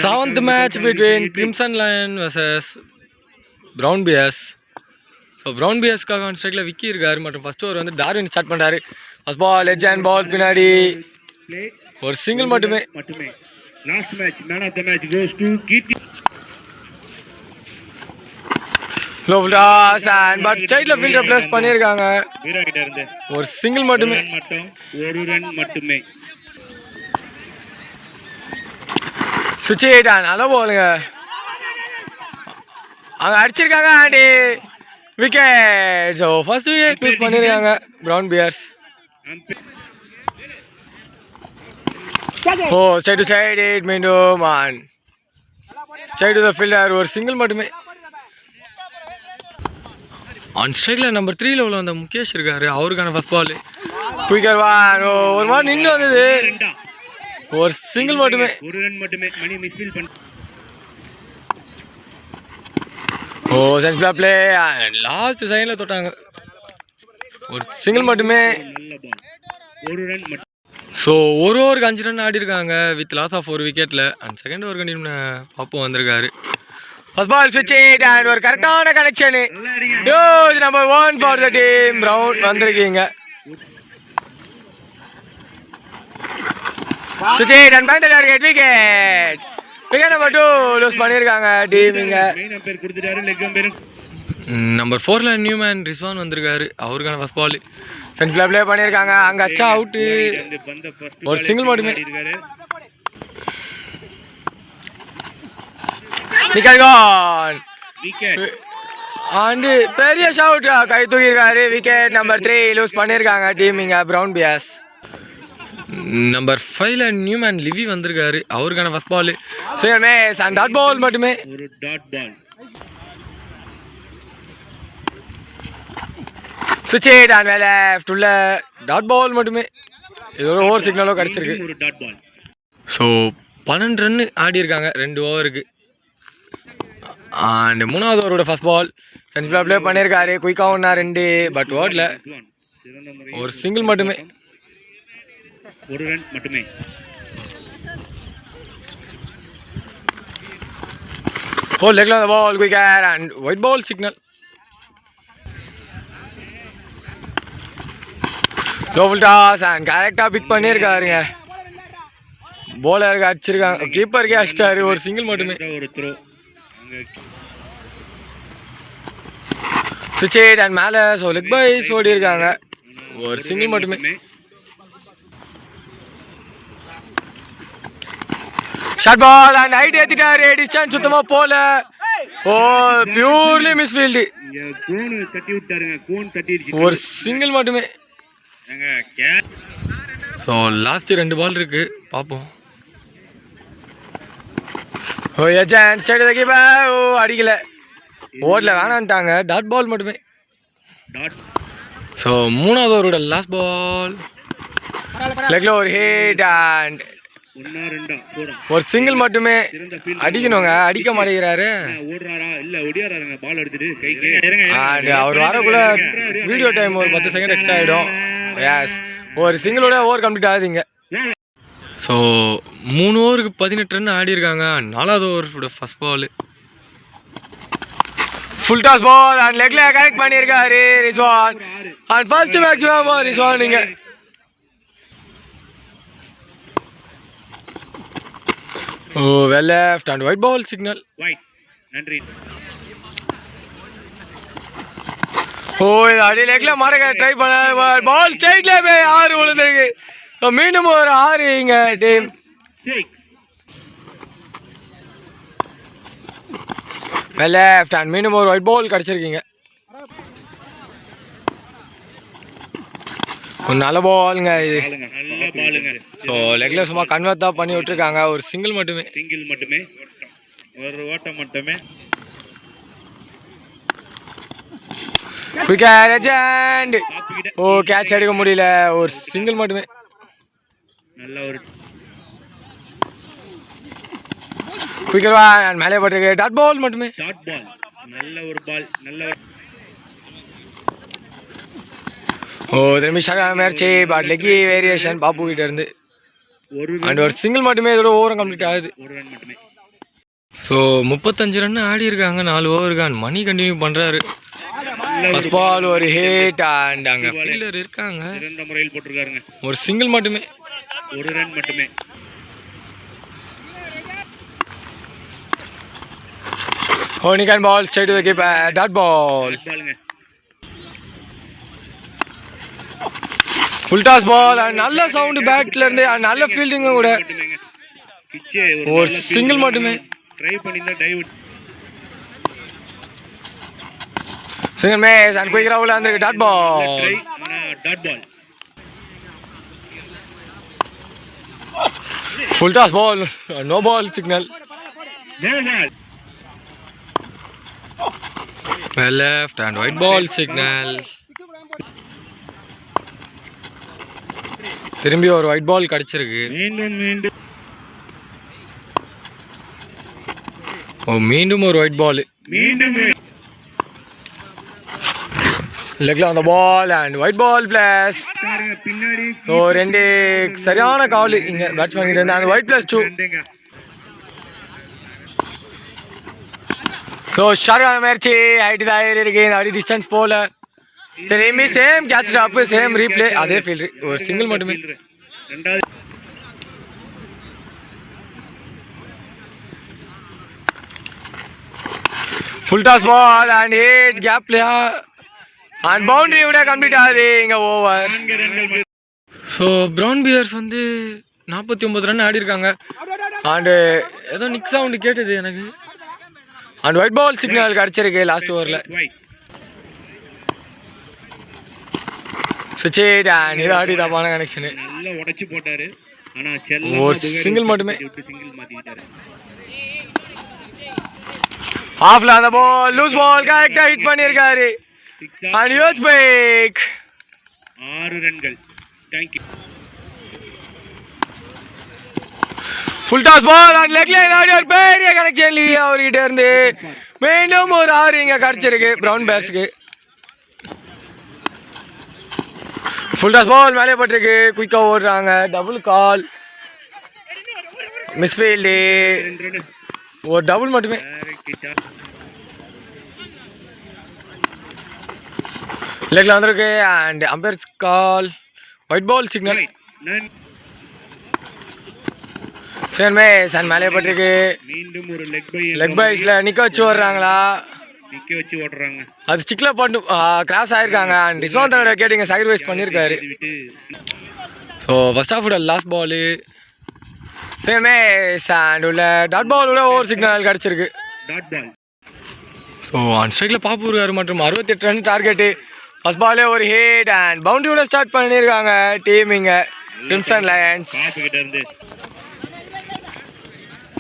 Seventh match between Crimson Lion versus Brown Bears. So Brown Bears का on strike ला विकी இருக்காரு மற்றும் first over வந்து Darwin start பண்றாரு. First ball edge and ball பின்னாடி ஒரு single மட்டுமே. Last match man of the match goes to Kirti. Low toss and but side ல fielder plus பண்ணிருக்காங்க. வீரா கிட்ட இருந்து ஒரு சிங்கிள் மட்டுமே. ஒரு ரன் மட்டுமே. சுச்சிட்டா நல்ல போலுங்க. அங்க அடிச்சிருக்காங்க ஆண்டி wicket. So first wicket lose பண்ணிருக்காங்க Brown Piers. Oh straight to straight it மீண்டும் on straight to the fielder ஒரு சிங்கிள் மட்டுமே. ஆன் ஸ்ட்ரைக்ல நம்பர் 3ல உள்ள அந்த முகேஷ் இருக்காரு, அவருக்கான ஃபர்ஸ்ட் பால் குயிக்கர் வான். ஒரு மாதிரி நின்று வந்தது, ஒரு சிங்கிள் மட்டுமே. ஒரு ரன் மட்டுமே. மணி மிஸ்ஃபீல் பண்ண. ஓ சென்ஸ்பிளா ப்ளே லாஸ்ட் செகண்ட்ல தொட்டாங்க, ஒரு சிங்கிள் மட்டுமே. நல்ல பால். ஒரு ரன் மட்டும். ஸோ ஒரு ஓவருக்கு 5 ரன் ஆடி இருக்காங்க வித் லாஸ் ஆஃப் ஒரு விக்கெட்ல. அண்ட் செகண்ட் ஓவர் கண்டிப்பாக பாப்பு வந்திருக்காரு. ஃபர்ஸ்ட் பால் ஸ்விட்ச் இட் அண்ட் ஒரு கரெக்டான கனெக்ஷன். யோஸ் number 1 for the team. Brown வந்திருக்கீங்க. ஸ்விட்ச் it and band target wicket. Wicket number 2 lose பண்ணிருக்காங்க டீம். இங்க மெயின் அம்பையர் கொடுத்துட்டாரு, லெக் அம்பையர். நம்பர் 4ல நியூமேன் ரிஸ்வான் வந்திருக்காரு, அவருக்கான ஃபர்ஸ்ட் பால் சென்ட்ரல் ப்ளே பண்ணிருக்காங்க. அங்க அச்சா அவுட், ஒரு சிங்கிள் மட்டுமே. Wicket gone. அண்ட் பெரிய ஷவுட் கை தூக்கிருக்காரு. விக்கெட் நம்பர் 3 லூஸ் பண்ணிருக்காங்க டீம். இங்க பிரவுன் பியர்ஸ். நம்பர் 5ல நியூமேன் லிவி வந்திருக்காரு, அவருக்கான first ball single miss and dot ball மட்டுமே. ஒரு டாட் பால். சுவிட்ச் இட் அண்ட் லெஃப்ட் உள்ள டாட் பால் மட்டுமே. இதோட ஓவர் சிக்னலோ கிடச்சிருக்கு. ஒரு டாட் பால். ஸோ 12 ரன் ஆடி இருக்காங்க 2 ஓவருக்கு. அண்ட் 3வது ஓவரோட ஃபர்ஸ்ட் பால் சென்ஸ்பிளா ப்ளே பண்ணியிருக்காரு. குயிக்காக ஒன்றா 2 பட் ஓடல, ஒரு சிங்கிள் மட்டுமே. ஒரு ரன் மட்டுமே. ஓ லெக்ல அந்த ball quicker and wide ball signal. லோவல் டாஸ் அண்ட் கரெக்டாக பிக் பண்ணியிருக்காருங்க. போலருக்கு அடிச்சிருக்காங்க, கீப்பருக்கே அடிச்சிட்டாரு, ஒரு சிங்கிள் மட்டுமே. ஒரு த்ரோ. சுவிட்ச் இட் அண்ட் மேலே ஸோ லெக் பைஸ் ஓடி இருக்காங்க, ஒரு சிங்கிள் மட்டுமே. ஷார்ட் பால் அண்ட் ஹைட் ஏத்திட்டாரு, டிஸ்டன்ஸ் சுத்தமா போல. ஓ பியூர்லி மிஸ்ஃபீல்டு, கோன் தட்டி விட்டாருங்க. கோன் தட்டிடுச்சு, ஒரு சிங்கிள் மட்டுமே. ஸோ லாஸ்ட் 2 பால் இருக்கு, பார்ப்போம். Oh agent straight to the keeper. Oh அடிக்கல, ஓடல, வேணான்ட்டாங்க. டாட் பால் மட்டுமே. ஸோ 3வது ஓவரோட லாஸ்ட் பால் லெக்ல ஒரு ஹிட் அண்ட் ஒரு சிங்கிள் மட்டுமே. அடிக்கணுங்க, அடிக்க மாட்டேங்கிறாரு. அவர் வரக்குள்ள வீடியோ டைம் ஒரு 10 செகண்ட் எக்ஸ்ட்ரா ஆகிடும். எஸ், ஒரு சிங்கிளோட ஓவர் கம்ப்ளீட் ஆகுதுங்க. ஸோ 3 ஓவருக்கு 18 ரன் ஆடி இருக்காங்க. 4வது ஓவரோட first ball full toss ball and லெக்ல கரெக்ட் பண்ணியிருக்காரு Rizwan. And first maximum Rizwan. நீங்க oh well left and wide ball signal. நன்றி. ஓ இது அடி லெக்ல மாறக்க ட்ரை பண்ண பால் ஸ்ட்ரைட்ல போய் 6 விழுந்திருக்கு. மீண்டும் ஒரு 6 இங்க டீம். வெல் லெஃப்ட் அண்ட் மீண்டும் ஒரு ஒயிட் பால் கிடச்சிருக்கீங்க. ஒரு நல்ல பாலுங்க இது. ஸோ லெக்ல சும்மா கன்வெர்ட் தான் பண்ணி விட்டுருக்காங்க, ஒரு சிங்கிள் மட்டுமே. சிங்கிள் மட்டுமே, ஒரு ஓட்டம் மட்டுமே. Quicker agent. ஓ கேட்ச் எடுக்க முடியல, ஒரு சிங்கிள் மட்டுமே. நல்ல ஒரு குயிக்கர் வான் மேலே போட்டிருக்கு, டாட் பால் மட்டுமே. Dot ball. நல்ல ஒரு பால். நல்ல ஓ திரும்பி ஷார்ட் முயற்சி பட் லெக்கி வேரியேஷன் பாப்பு கிட்ட இருந்து. அண்ட் ஒரு சிங்கிள் மட்டுமே இதோட ஓவரும் கம்ப்ளீட் ஆகுது. ஒரு ரன் மட்டுமே. ஸோ 35 ரன் ஆடி இருக்காங்க 4 ஓவருக்கு. மணி கண்டினியூ பண்ணுறாரு. ஃபர்ஸ்ட் பால் ஒரு ஹிட் அண்ட் அங்கே ஃபீல்டர் இருக்காங்க. சிறந்த முறையில் போட்டிருக்காருங்க. ஒரு சிங்கிள் மட்டுமே. ஒரு ரன் மட்டுமே. Honican ball straight to the keeper. Dot ball. பாலுங்க. Full toss ball and நல்ல சவுண்ட் பேட்ல இருந்து நல்ல ஃபீல்டிங் கூட. கிச்சே ஒரு சிங்கிள் மட்டுமே. ட்ரை பண்ணினா dive. Single miss and quick ரவுல வந்திருக்கு. Dot ball. ட்ரை ஆனா dot ball. Full toss ball. No ball signal. No ball. Well left and white ball signal. திரும்பி ஒரு ஒயிட் பால் கிடைச்சிருக்கு. மீண்டும் ஒரு ஒயிட் பால். லெக்ல அந்த ball and wide ball plus. ஓ ரெண்டு சரியான கால் இங்க பேட்ஸ்மேன் கிட்ட இருந்து. அந்த ஒயிட் பிளஸ் 2. ஸோ ஷார்க்கான முயற்சி ஹைட்டு தான் ஏறி இருக்கு. இந்த அடி டிஸ்டன்ஸ் போல திரும்பி same catch drop same replay அதே ஃபீல்டு. ஒரு சிங்கிள் மட்டுமே. Full toss ball and hit gap பிளேயா அண்ட் பவுண்டரி விட கம்ப்ளீட் ஆகுது இங்கே ஓவர். ஸோ ப்ரௌன் பியர்ஸ் வந்து 49 ரன் ஆடி இருக்காங்க. அண்டு ஏதோ நிக் சவுண்டு கேட்டது எனக்கு. அண்ட் ஒயிட் பால் சிக்னல் கிடச்சிருக்கு லாஸ்ட் ஓவரில். சுச்சேட் அண்ட் இது ஆடி தப்பான கனெக்ஷனு. நல்லா உடைச்சு போட்டாரு. ஆனா ஒரு சிங்கிள் மட்டுமே. சிங்கிள் மாத்திட்டாரு. ஆஃப்ல அந்த பால் லூஸ் பால் கரெக்டா ஹிட் பண்ணிருக்காரு. அண்ட் யூஸ் பைக் 6 ரன்கள். Thank you. Full toss ball and leg line ஆடி ஒரு பெரிய கனெக்ஷன் லீவ் அவர்கிட்ட இருந்து. மீண்டும் ஒரு 6 இங்க கிடைச்சிருக்கு பிரவுன் பேர்ஸ்க்கு. ஃபுல் டாஸ் பால் மேலே பட்டிருக்கு. குயிக்கா ஓடுறாங்க. Double call misfield. ஒரு டபுள் மட்டுமே. லெக்ல வந்திருக்கு and umpire call wide ball signal. சேன்மே சன் மேலே பட்டிருக்கு. மீண்டும் ஒரு லெக் பைஸ்ல நிக்க வச்சு ஓடுறாங்களா? நிக்க வச்சு ஓடுறாங்க. அது ஸ்டிக்ல போட்டு கிராஸ் ஆயிருக்காங்க. அண்ட் ரிஸ்வாந்தோட கேட்டிங்க சாக்ரிஃபைஸ் பண்ணியிருக்காரு. ஸோ ஃபர்ஸ்ட் ஹாஃபோட லாஸ்ட் பாலு சேமே அண்ட் உள்ள டாட் பால் உள்ள ஓவர் சிக்னல் கிடச்சிருக்கு. Dot ball. ஸோ ஆன் ஸ்ட்ரைக்கில் பாப்பு இருக்காரு மற்றும் 68 ரன் டார்கெட்டு. ஃபர்ஸ்ட் பாலே ஒரு ஹிட் அண்ட் பவுண்டரியோட ஸ்டார்ட் பண்ணியிருக்காங்க டீம் இங்கே crimson Lions.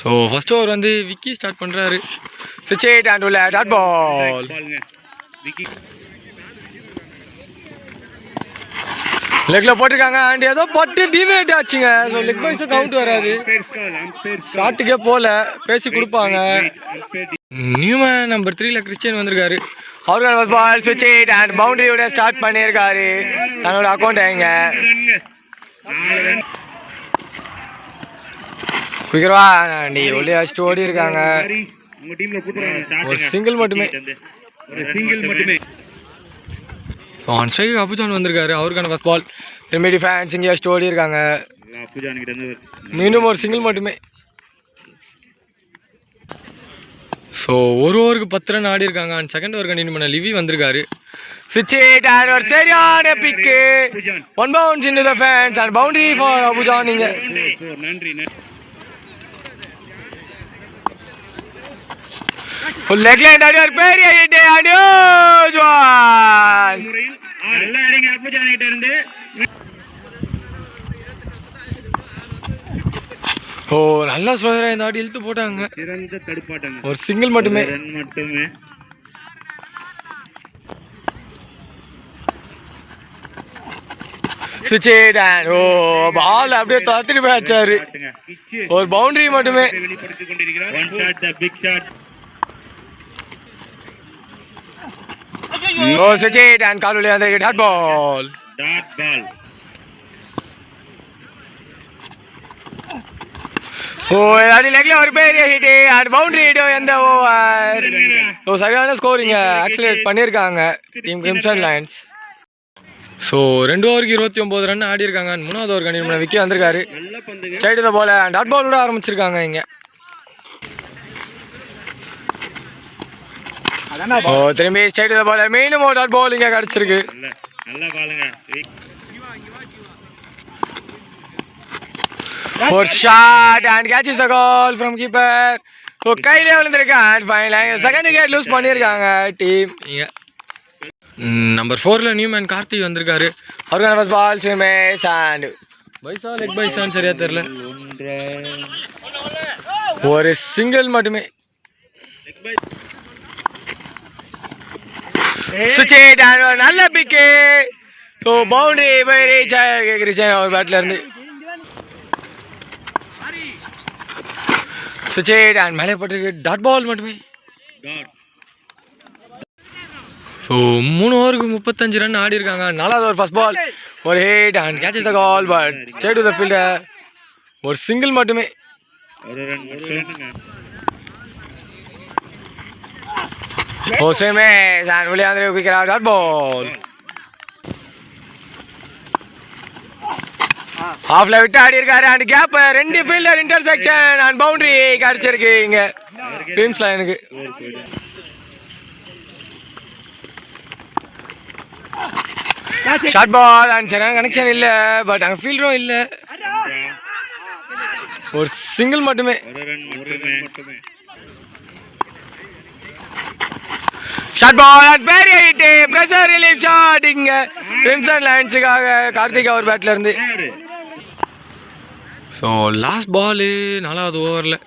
So first over வந்து விக்கி ஸ்டார்ட் பண்ணுறாரு. சுச்சேட் அண்ட் உள்ள டாட் பால். லெக்ல போட்டிருக்காங்க அண்ட் ஏதோ பட்டு டிவேட் ஆச்சுங்க. ஸோ லெக் பைஸும் கவுண்ட் வராது. ஷாட்டுக்கே போல பேசி கொடுப்பாங்க. நியூமேன் நம்பர் 3ல கிறிஸ்டியன் வந்திருக்காரு. அவர்கள் பால் ஸ்விட்ச் இட் அண்ட் பவுண்டரியோட ஸ்டார்ட் பண்ணியிருக்காரு தன்னோட அக்கௌண்ட். எங்க குயிக்கரவா நீ ஒல்லி வச்சுட்டு ஓடி இருக்காங்க. ஒரு சிங்கிள் மட்டுமே. ஸோ ஆன் ஸ்ட்ரைக் அபுஜான் வந்திருக்காரு. அவருக்கான ஃபர்ஸ்ட் பால் திரும்பி டிஃபென்ஸ் இங்கே வச்சுட்டு ஓடி இருக்காங்க. மீண்டும் ஒரு சிங்கிள் மட்டுமே. ஸோ ஒரு ஓவருக்கு 10 ரன் ஆடி இருக்காங்க. அண்ட் செகண்ட் ஓவர் கண்டினியூ பண்ண லிவி வந்திருக்காரு. ஸ்விட்ச் இட் அண்ட் ஒரு சரியான pick. 1 bounce into the fence and boundary for Abujan. நீங்க லெக் லைன் ஆடி ஒரு பெரிய ஹிட் அண்ட் ஹியூஜ் ஒன். நல்லா அடிங்க அபுஜான் கிட்ட இருந்து. ஓ நல்லா ஸ்லோயரா இந்த ஆடி இழுத்து போட்டாங்க. சிறந்த தடுப்பாட்டாங்க. ஒரு சிங்கிள் மட்டுமே. ஸ்விட்ச் இட் அண்ட் ஓ பால் அப்படியே தத்திரி போயாச்சாரு. ஒரு பவுண்டரி மட்டுமே. வெளிப்படுத்திக் கொண்டிருக்கிறார். One shot the big shot. Oh ஸ்விட்ச் இட் அண்ட் கால் வெளியே வந்திருக்கு. டாட் பால். Dot ball. ஓ அது லெக்ல ஒரு பெரிய ஹிட் அண்ட் பவுண்டரி ஹிட் எந்த ஓவர். ஸோ சரியான ஸ்கோரிங்க ஆக்சுவலேட் பண்ணியிருக்காங்க டீம் கிரிம்சன் லயன்ஸ். ஸோ 2 ஓவருக்கு 29 ரன் ஆடி இருக்காங்க. 3வது ஓவர் கண்டிப்பாக விக்கி வந்திருக்காரு. ஸ்ட்ரைட் இதை போல டாட் பாலோட ஆரம்பிச்சிருக்காங்க இங்கே. ஓ திரும்பி ஸ்ட்ரைட் இதை போல மீண்டும் ஒரு டாட் பால் இங்கே கிடச்சிருக்கு. ஒரு shot and catches the call from keeper. So கையிலே விழுந்திருக்காங்க and final second wicket lose பண்ணியிருக்காங்க டீம் இங்கே. நம்பர் 4ல நியூமேன் கார்த்தி வந்திருக்காரு. அவருக்கான ஃபர்ஸ்ட் பால் ஸ்விமேஸ் அண்ட் பைசா லெக் பைசான்னு சரியா தெரியல. ஒரு சிங்கிள் மட்டுமே. சுவிட்ச் அண்ட் ஒரு நல்ல பிக்கு. ஸோ பவுண்டரி பை ரீச் ஆகிருச்சு அவர் பேட்ல இருந்து. சுவிட்ச் அண்ட் மேலே போட்டிருக்கு டாட் பால் மட்டுமே. ஸோ 3 ஓவருக்கு 35 ரன் ஆடி இருக்காங்க. 4வது ஓவர் ஃபர்ஸ்ட் பால் ஒரு hit and catches the call but straight to the fielder. ஒரு சிங்கிள் மட்டுமே. ஓ ஸ்விமேஸ் அண்ட் விளையாண்டு குயிக்கரா டாட் பால். ஹாஃப்ல விட்டு ஆடி இருக்காரு and gap 2 fielder intersection and boundary கிடைச்சிருக்கு இங்க கிரீம்ஸ் லைனுக்கு. ஷார்ட் பால் அண்ட் சரியான கனெக்ஷன் இல்லை பட் அங்கே ஃபீல்டரும் இல்லை. ஒரு சிங்கிள் மட்டுமே. ஷார்ட் பால் அண்ட் பெரிய ஹிட் பிரஷர் ரிலீஃப் ஷாட் இங்க கிரிம்சன் லயன்ஸுக்காக கார்த்திக் அவர் பேட்ல இருந்து. ஸோ லாஸ்ட் பாலு 4வது ஓவரில்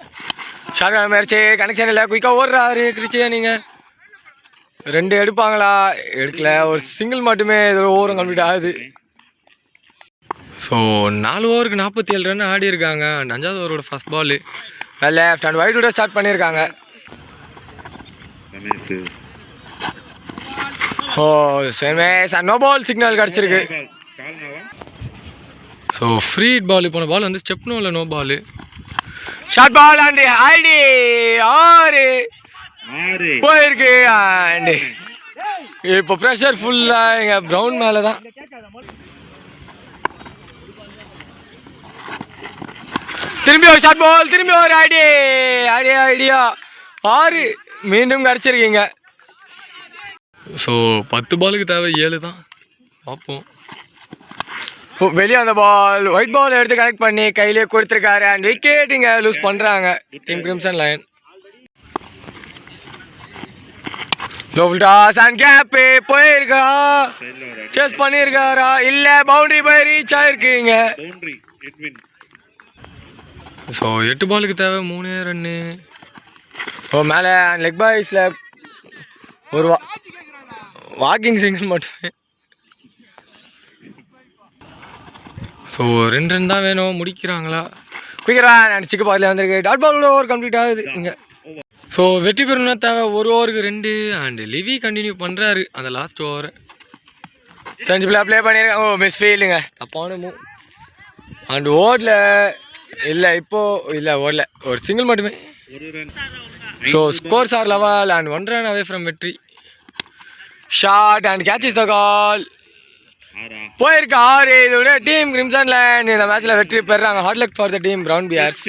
ஷார்ட் மேட்ச்சு கனெக்ஷன் இல்லை. குயிக்காக ஓடுறாரு கிறிஸ்டியானிங்க. 2 எடுப்பாங்களா எடுக்கல. ஒரு சிங்கிள் மட்டுமே ஓவரும் கம்ப்ளீட் ஆகுது. ஸோ 4 ஓவருக்கு 47 ரன் ஆடி இருக்காங்க. அண்ட் 5வது ஓவரோட first ball left and wide விட ஸ்டார்ட் பண்ணியிருக்காங்க. ஓ ஸ்விமேஸ் அண்ட் நோ பால் சிக்னல் கிடச்சிருக்கு. ஸோ ஃப்ரீ ஹிட் பால் போன பால் வந்து ஸ்டெப்னோவில் no ball. Short ball and ஐடி 6 போயிருக்கு. அண்ட் இப்போ ப்ரெஷர் ஃபுல்லாக எங்கள் ப்ரௌன் மேலே தான். திரும்பி ஒரு ஷார்ட் பால் திரும்பி ஒரு ஐடியா 6 மீண்டும் கிடச்சிருக்கீங்க. ஸோ 10 பாலுக்கு தேவை 7 தான். பார்ப்போம். வெளியே அந்த பால் ஒயிட் பால் எடுத்து கனெக்ட் பண்ணி கையிலே கொடுத்துருக்காரு அண்ட் விக்கெட் இங்கே லூஸ் பண்ணுறாங்க டீம் கிரிம்சன் லயன். லோவல் டாஸ் அண்ட் கேப் போயிருக்கா சேஸ் பண்ணியிருக்காரா இல்லை பவுண்டரி போய் ரீச் ஆயிருக்குங்க. ஸோ 8 பாலுக்கு தேவை 3 ரன்னு. ஓ மேலே லெக் பாய்ஸில் ஒரு வாக்கிங் சிங்கிள் மட்டுமே. ஸோ 2 ரன் தான் வேணும். முடிக்கிறாங்களா குயிக்கரா அடிச்சுக்கு பாதில் வந்திருக்கு. டாட் பாலோட ஓவர் கம்ப்ளீட் ஆகுது இங்கே. ஸோ வெற்றி பெறணும்னா தேவை 1 ஓவருக்கு 2 அண்ட் லிவி கண்டினியூ பண்ணுறாரு அந்த லாஸ்ட் ஓவரை. சென்சிபிளாக ப்ளே பண்ணியிருக்காங்க. ஓ மிஸ் ஃபீல்டுங்க தப்பான மூவ் அண்ட் ஓடல இல்லை இப்போது இல்லை ஓடல. ஒரு சிங்கிள் மட்டுமே. So scores are level and 1 run away from வெற்றி. Short and catches the call போயிருக்கு 6. இதோட டீம் கிரிம்சன் லயன் இந்த மேட்ச்சில் வெற்றி பெறுறாங்க. Hard luck for the team Brown piers.